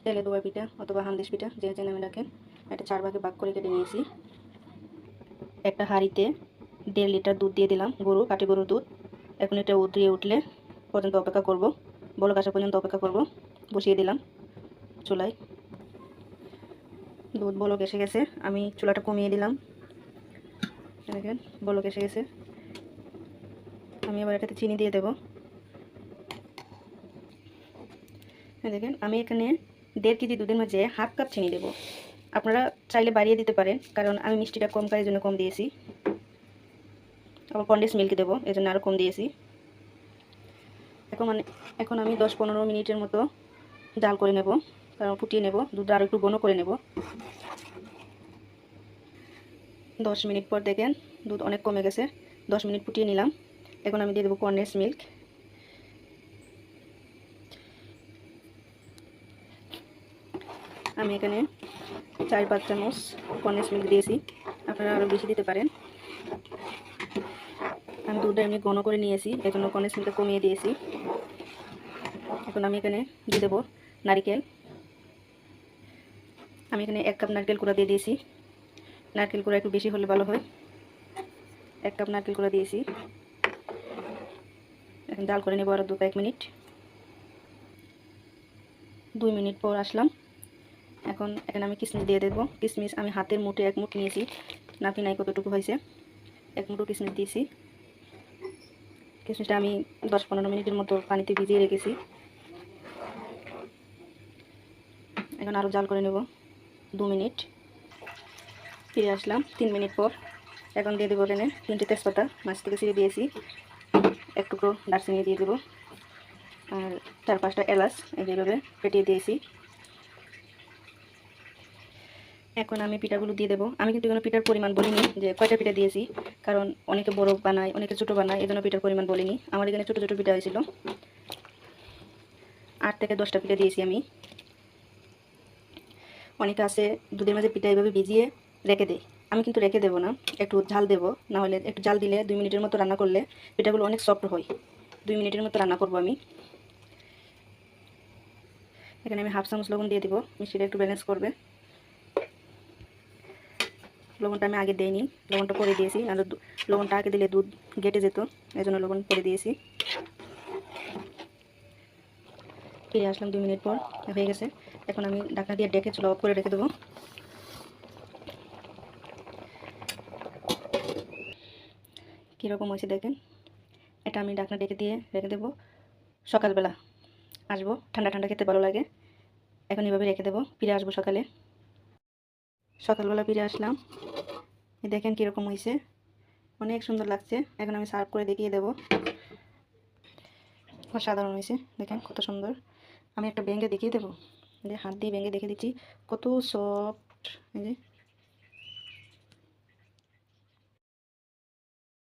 তেলে দোয়া পিঠা অথবা হান্দিস পিঠা যে যে নামে রাখেন। এটা 4 ভাগে ভাগ করে কেটে নিয়েছি। একটা হাঁড়িতে 1.5 লিটার দুধ দিয়ে দিলাম, কাটি গরুর দুধ। এখন এটা উতরিয়ে উঠলে পর্যন্ত অপেক্ষা করব, বলক আসা পর্যন্ত অপেক্ষা করব। বসিয়ে দিলাম চুলায়। দুধ বলক এসে গেছে, আমি চুলাটা কমিয়ে দিলাম। দেখেন বলক এসে গেছে। আমি এবার এটাতে চিনি দিয়ে দেব। দেখেন আমি এখানে 1.5 কেজি দুধের মাঝে হাফ কাপ চিনি দেব। আপনারা চাইলে বাড়িয়ে দিতে পারেন, কারণ আমি মিষ্টিটা কম খাই, এই জন্য কম দিয়েছি। আবার কনডেন্স মিল্ক দেবো, এই জন্য আরও কম দিয়েছি। এখন আমি 10-15 মিনিটের মতো জাল করে নেব, কারণ ফুটিয়ে নেব, দুধটা আরও একটু ঘন করে নেব। 10 মিনিট পর দেখেন দুধ অনেক কমে গেছে। 10 মিনিট ফুটিয়ে নিলাম। এখন আমি দিয়ে দেবো কনডেন্স মিল্ক। আমি এখানে 4-5 চামচ কনডেন্স মিল্ক দিয়েছি, আপনারা আরও বেশি দিতে পারেন। আমি দুধটা এমনি ঘন করে নিয়েছি, এই জন্য কনডেন্স মিল্কটা কমিয়ে দিয়েছি। এখন আমি এখানে দিয়ে দেবো নারকেল। আমি এখানে 1 কাপ নারকেল কুড়া দিয়ে দিয়েছি। নারকেল কুড়া একটু বেশি হলে ভালো হয়। 1 কাপ নারকেল কুড়া দিয়েছি। এখন জাল করে নেব আরও 2-1 মিনিট। 2 মিনিট পর আসলাম। এখন এখানে আমি কিশমিশ দিয়ে দেবো। কিশমিশ আমি হাতের মুঠে 1 মুঠ নিয়েছি, নাপি নাই কতটুকু হয়েছে। 1 মুঠো কিশমিশ দিয়েছি। কিশমিশটা আমি 10-15 মিনিটের মতো পানিতে ভিজিয়ে রেখেছি। এখন আরও জাল করে নেব 2 মিনিট। ফিরে আসলাম 3 মিনিট পর। এখন দিয়ে দেবো এখানে 3টে তেজপাতা মাছ থেকে ছিঁড়ে দিয়েছি। 1 টুকরো দারচিনি দিয়ে দেবো, আর 4-5টা এলাচ এইভাবে ফেটিয়ে দিয়েছি। এখন আমি পিঠাগুলো দিয়ে দেবো। আমি কিন্তু এখানে পিঠার পরিমাণ বলিনি যে কয়টা পিঠা দিয়েছি, কারণ অনেকে বড় বানায়, অনেকে ছোটো বানায়, এই জন্য পিঠার পরিমাণ বলিনি। আমার এখানে ছোটো ছোটো পিঠা হয়েছিল। 8 থেকে 10টা পিঠা দিয়েছি আমি। অনেকে আছে দুধের মাঝে পিঠা এইভাবে ভিজিয়ে রেখে দেয়, আমি কিন্তু রেখে দেবো না, একটু ঝাল দেবো। না হলে একটু জাল দিলে 2 মিনিটের মতো রান্না করলে পিঠাগুলো অনেক সফট হয়। 2 মিনিটের মতো রান্না করব আমি। এখানে আমি হাফ চামচ লবণ দিয়ে দিব, মিষ্টিটা একটু ব্যালেন্স করবে। লবণটা আমি আগে দিইনি, লবণটা পরে দিয়েছি, আর লবণটা আগে দিলে দুধ ঘেটে যেত, এই জন্য লবণ পরে দিয়েছি। ফিরে আসলাম 2 মিনিট পর, হয়ে গেছে। এখন আমি ঢাকনা দিয়ে ডেকে চুলা অফ করে রেখে দেবো। কীরকম হয়েছে দেখেন। এটা আমি ঢাকনা ডেকে দিয়ে রেখে দেবো। সকালবেলা আসবো, ঠান্ডা ঠান্ডা খেতে ভালো লাগে। এখন এভাবে রেখে দেবো, ফিরে আসবো সকালে। সকালবেলা ফিরে আসলাম, দেখেন কীরকম হয়েছে, অনেক সুন্দর লাগছে। এখন আমি সার্ভ করে দেখিয়ে দেবো। অসাধারণ হয়েছে, দেখেন কত সুন্দর। আমি একটা ভেঙে দেখিয়ে দেবো, যে হাত দিয়ে ভেঙে দেখে দিচ্ছি কত সফট। এই যে